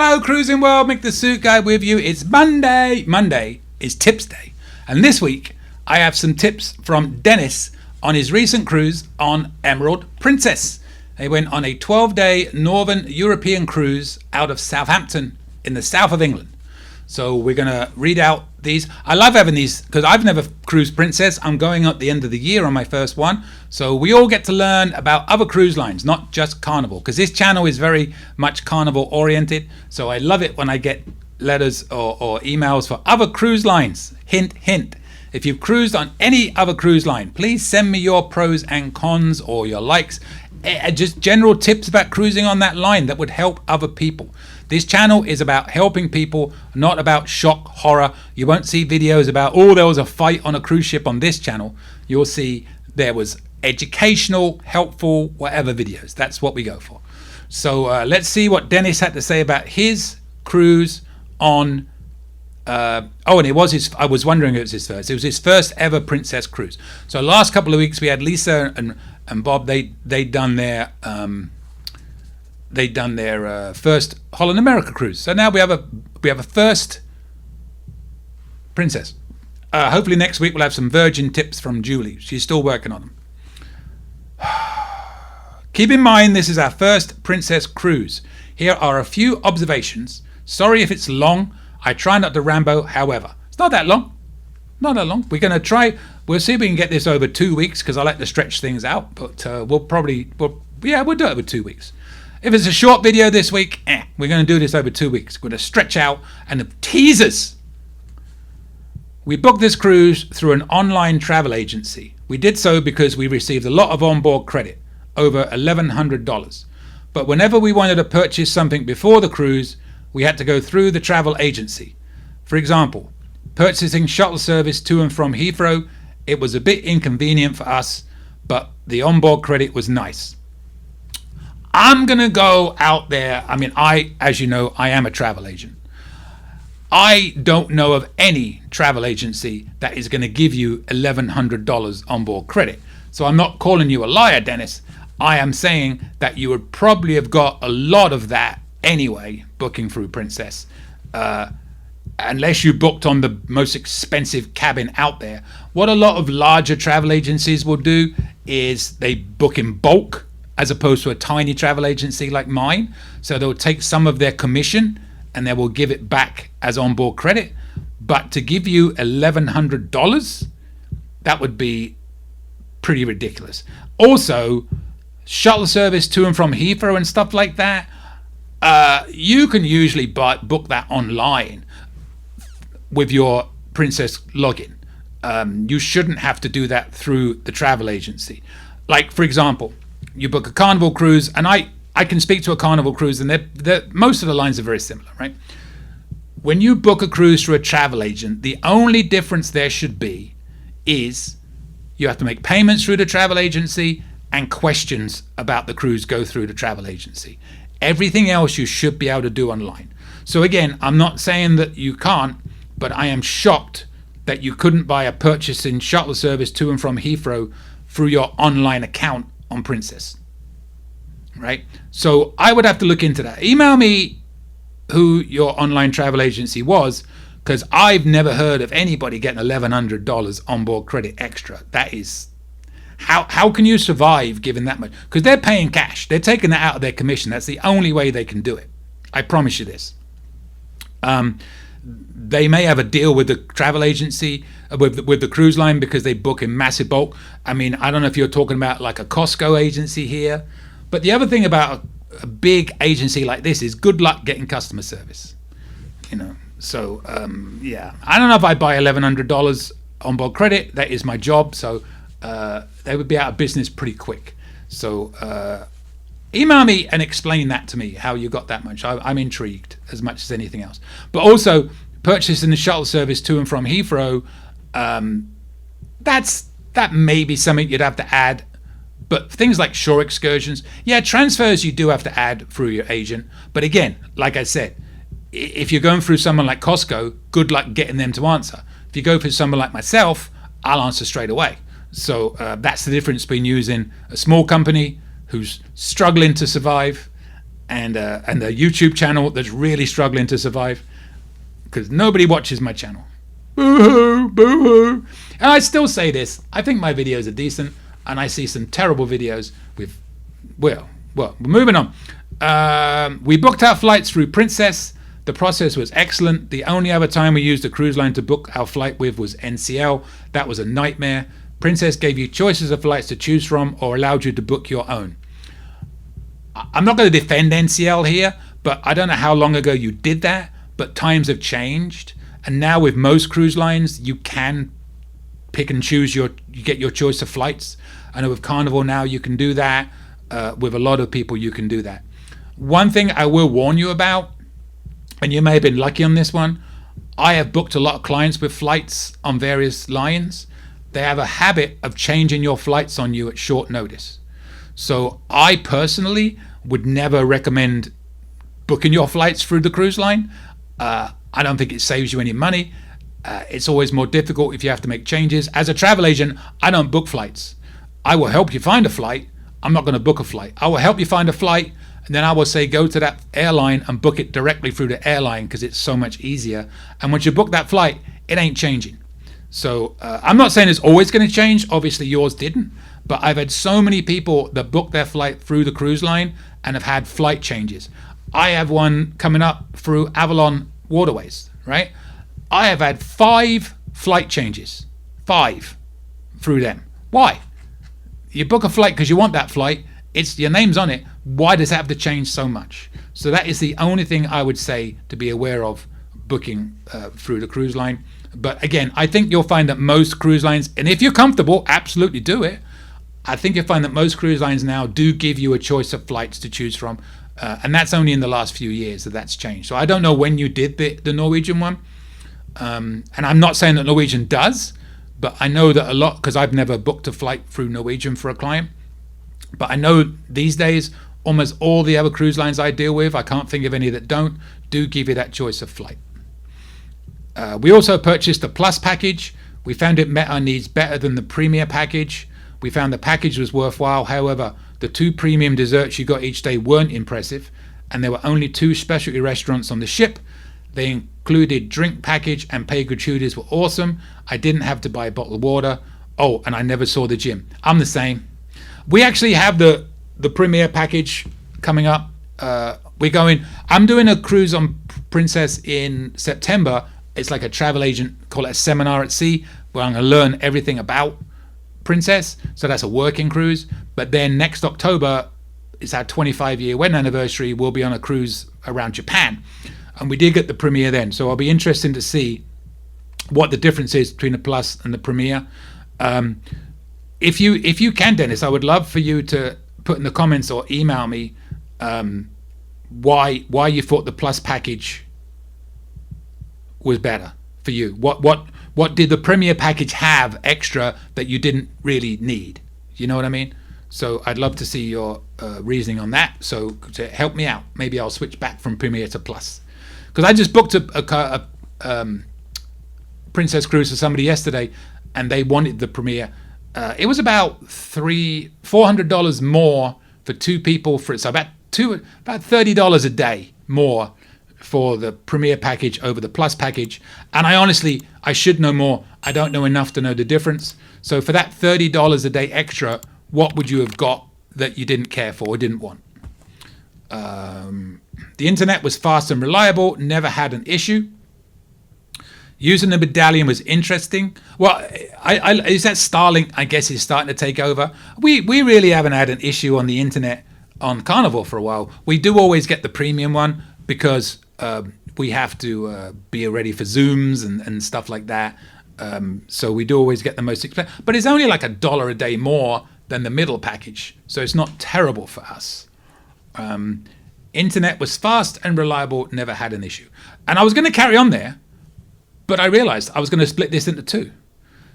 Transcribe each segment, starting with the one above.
Hello, Cruising World. Mick the Suit Guy with you. It's Monday. Monday is Tips Day. And this week, I have some tips from Dennis on his recent cruise on Emerald Princess. They went on a 12-day Northern European cruise out of Southampton in the south of England. So we're going to read out these. I love having these because I've never cruised Princess. I'm going at the end of the year on my first one. So we all get to learn about other cruise lines, not just Carnival, because this channel is very much Carnival oriented. So I love it when I get letters or emails for other cruise lines. Hint, hint. If you've cruised on any other cruise line, please send me your pros and cons or your likes. Just general tips about cruising on that line that would help other people. This channel is about helping people, not about shock, horror. You won't see videos about, oh, there was a fight on a cruise ship on this channel. You'll see there was educational, helpful, whatever videos. That's what we go for. So let's see what Dennis had to say about his cruise on and it was his. I was wondering if it was his first. It was his first ever Princess cruise. So last couple of weeks we had Lisa and Bob. They'd done their first Holland America cruise. So now we have a first Princess. Hopefully next week we'll have some Virgin tips from Julie. She's still working on them. Keep in mind this is our first Princess cruise. Here are a few observations. Sorry if it's long. I try not to ramble, however. It's not that long. Not that long. We're going to try. We'll see if we can get this over 2 weeks because I like to stretch things out. But we'll do it over 2 weeks. If it's a short video this week, we're going to do this over 2 weeks. We're going to stretch out. And the teasers. We booked this cruise through an online travel agency. We did so because we received a lot of onboard credit, over $1,100. But whenever we wanted to purchase something before the cruise, we had to go through the travel agency. For example, purchasing shuttle service to and from Heathrow, it was a bit inconvenient for us, but the onboard credit was nice. I'm going to go out there. I mean, as you know, I am a travel agent. I don't know of any travel agency that is going to give you $1,100 onboard credit. So I'm not calling you a liar, Dennis. I am saying that you would probably have got a lot of that anyway, booking through Princess, unless you booked on the most expensive cabin out there. What a lot of larger travel agencies will do is they book in bulk as opposed to a tiny travel agency like mine. So they'll take some of their commission and they will give it back as onboard credit. But to give you $1,100, that would be pretty ridiculous. Also, shuttle service to and from Heathrow and stuff like that, you can usually book that online with your Princess login. You shouldn't have to do that through the travel agency. Like, for example, you book a Carnival cruise, and I can speak to a Carnival cruise, and most of the lines are very similar, right? When you book a cruise through a travel agent, the only difference there should be is you have to make payments through the travel agency and questions about the cruise go through the travel agency. Everything else you should be able to do online. So again, I'm not saying that you can't, but I am shocked that you couldn't buy a purchasing shuttle service to and from Heathrow through your online account on Princess. Right? So I would have to look into that. Email me who your online travel agency was, because I've never heard of anybody getting $1,100 onboard credit extra. That is... How can you survive given that much? Because they're paying cash. They're taking that out of their commission. That's the only way they can do it. I promise you this. They may have a deal with the travel agency, with the cruise line, because they book in massive bulk. I mean, I don't know if you're talking about like a Costco agency here. But the other thing about a big agency like this is good luck getting customer service. You know, so yeah. I don't know if I buy $1,100 onboard credit. That is my job. So they would be out of business pretty quick. So email me and explain that to me, how you got that much. I'm intrigued as much as anything else. But also purchasing the shuttle service to and from Heathrow, that may be something you'd have to add. But things like shore excursions, yeah, transfers you do have to add through your agent. But again, like I said, if you're going through someone like Costco, good luck getting them to answer. If you go for someone like myself, I'll answer straight away. So that's the difference between using a small company who's struggling to survive and a YouTube channel that's really struggling to survive because nobody watches my channel. Boo-hoo, boo-hoo. And I still say this. I think my videos are decent, and I see some terrible videos with, well, we're moving on. We booked our flights through Princess. The process was excellent. The only other time we used a cruise line to book our flight with was NCL. That was a nightmare. Princess gave you choices of flights to choose from or allowed you to book your own. I'm not going to defend NCL here, but I don't know how long ago you did that, but times have changed. And now with most cruise lines, you can pick and choose you get your choice of flights. I know with Carnival now you can do that. With a lot of people you can do that. One thing I will warn you about, and you may have been lucky on this one, I have booked a lot of clients with flights on various lines. They have a habit of changing your flights on you at short notice. So I personally would never recommend booking your flights through the cruise line. I don't think it saves you any money. It's always more difficult if you have to make changes. As a travel agent, I don't book flights. I will help you find a flight. I'm not going to book a flight. I will help you find a flight, and then I will say go to that airline and book it directly through the airline because it's so much easier. And once you book that flight, it ain't changing. So I'm not saying it's always going to change. Obviously yours didn't, but I've had so many people that booked their flight through the cruise line and have had flight changes. I have one coming up through Avalon Waterways, right? I have had 5 flight changes, 5 through them. Why? You book a flight because you want that flight. It's your name's on it. Why does it have to change so much? So that is the only thing I would say to be aware of booking through the cruise line. But again, I think you'll find that most cruise lines, and if you're comfortable, absolutely do it. I think you'll find that most cruise lines now do give you a choice of flights to choose from. And that's only in the last few years that that's changed. So I don't know when you did the Norwegian one. And I'm not saying that Norwegian does, but I know that a lot, because I've never booked a flight through Norwegian for a client. But I know these days, almost all the other cruise lines I deal with, I can't think of any that do give you that choice of flight. We also purchased the Plus package. We found it met our needs better than the Premier package. We found the package was worthwhile. However, the 2 premium desserts you got each day weren't impressive, and there were only 2 specialty restaurants on the ship. They included drink package, and pay gratuities were awesome. I didn't have to buy a bottle of water. Oh, and I never saw the gym. I'm the same. We actually have the Premier package coming up. I'm doing a cruise on Princess in September. It's like a travel agent, call it a seminar at sea, where I'm going to learn everything about Princess. So that's a working cruise. But then next October, it's our 25-year wedding anniversary. We'll be on a cruise around Japan. And we did get the Premier then. So I'll be interested to see what the difference is between the Plus and the Premier. If you can, Dennis, I would love for you to put in the comments or email me why you thought the Plus package was better for you. What did the Premier package have extra that you didn't really need? You know what I mean? So I'd love to see your reasoning on that. So to help me out, maybe I'll switch back from Premier to Plus. Because I just booked a Princess cruise for somebody yesterday, and they wanted the Premier. It was about $400 more for 2 people. So about $30 a day more for the Premier package over the Plus package. And I should know more. I don't know enough to know the difference. So for that $30 a day extra, what would you have got that you didn't care for or didn't want? The internet was fast and reliable, never had an issue. Using the medallion was interesting. Well, is that Starlink, I guess, is starting to take over. We really haven't had an issue on the internet on Carnival for a while. We do always get the premium one because we have to be ready for Zooms and stuff like that. So we do always get the most expensive. But it's only like $1 a day more than the middle package. So it's not terrible for us. Internet was fast and reliable, never had an issue. And I was going to carry on there, but I realized I was going to split this into 2.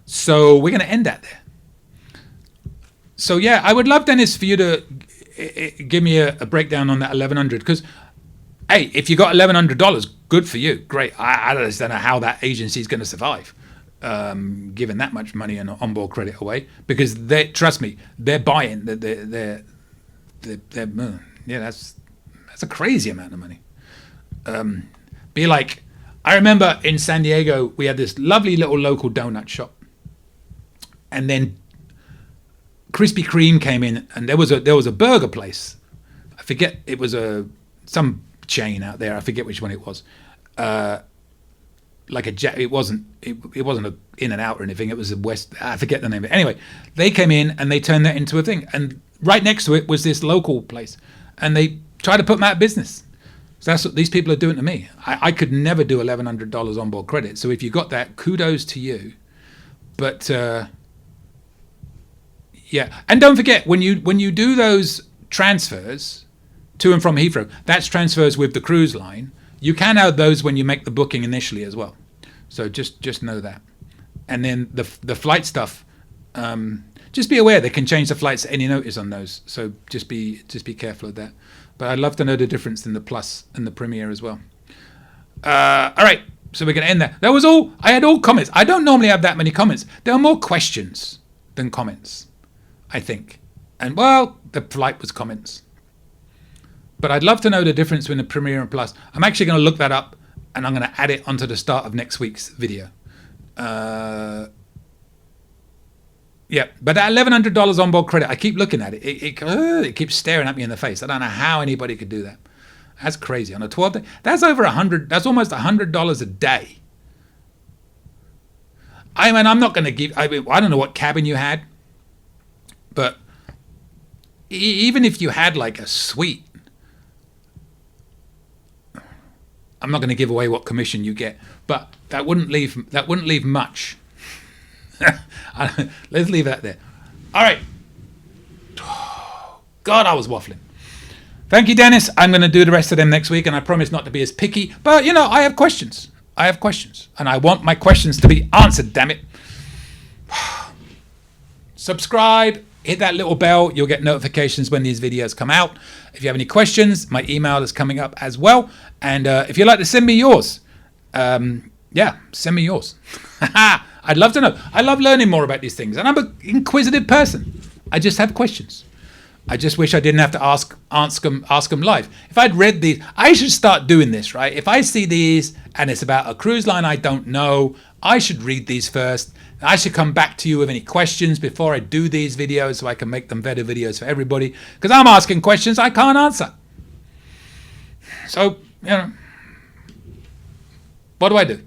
So we're going to end that there. So yeah, I would love, Dennis, for you to give me a breakdown on that 1,100. Because, hey, if you got $1,100, good for you. Great. I just don't know how that agency is going to survive, giving that much money and onboard credit away. Because trust me, they're buying. Yeah, that's That's a crazy amount of money. Be like, I remember in San Diego, we had this lovely little local donut shop. And then Krispy Kreme came in, and there was a burger place. I forget, it was some chain out there. I forget which one it was. It wasn't a In and Out or anything. It was a West. I forget the name of it. Anyway, they came in and they turned that into a thing. And right next to it was this local place, and they tried to put them out of business. So that's what these people are doing to me. I could never do $1,100 onboard credit. So if you got that, kudos to you. But yeah, and don't forget when you do those transfers to and from Heathrow, that's transfers with the cruise line. You can add those when you make the booking initially as well. So just know that. And then the flight stuff, just be aware they can change the flights at any notice on those. So just be careful of that. But I'd love to know the difference in the Plus and the Premier as well. All right, so we're going to end there. That was all. I had all comments. I don't normally have that many comments. There are more questions than comments, I think. And, well, the flight was comments. But I'd love to know the difference between the Premier and Plus. I'm actually going to look that up, and I'm going to add it onto the start of next week's video. Yeah, but that $1,100 onboard credit, I keep looking at it. It keeps staring at me in the face. I don't know how anybody could do that. That's crazy. On a 12-day, that's over $100. That's almost $100 a day. I mean, I'm not going to give. I don't know what cabin you had, but even if you had like a suite, I'm not going to give away what commission you get, but that wouldn't leave much. Let's leave that there. All right. God, I was waffling. Thank you, Dennis. I'm going to do the rest of them next week, and I promise not to be as picky. But, I have questions. And I want my questions to be answered, damn it. Subscribe. Hit that little bell. You'll get notifications when these videos come out. If you have any questions, my email is coming up as well. And if you'd like to send me yours, send me yours. I'd love to know. I love learning more about these things. And I'm an inquisitive person. I just have questions. I just wish I didn't have to ask them live. If I'd read these, I should start doing this, right? If I see these and it's about a cruise line I don't know, I should read these first. I should come back to you with any questions before I do these videos so I can make them better videos for everybody. Because I'm asking questions I can't answer. So, what do I do?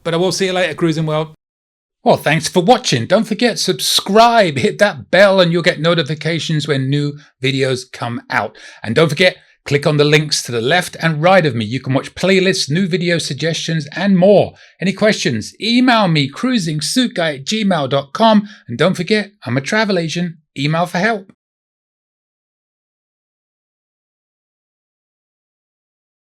But I will see you later, Cruising World. Well, thanks for watching. Don't forget, subscribe, hit that bell, and you'll get notifications when new videos come out. And don't forget, click on the links to the left and right of me. You can watch playlists, new video suggestions, and more. Any questions? Email me, cruisingsuitguy@gmail.com. And don't forget, I'm a travel agent. Email for help.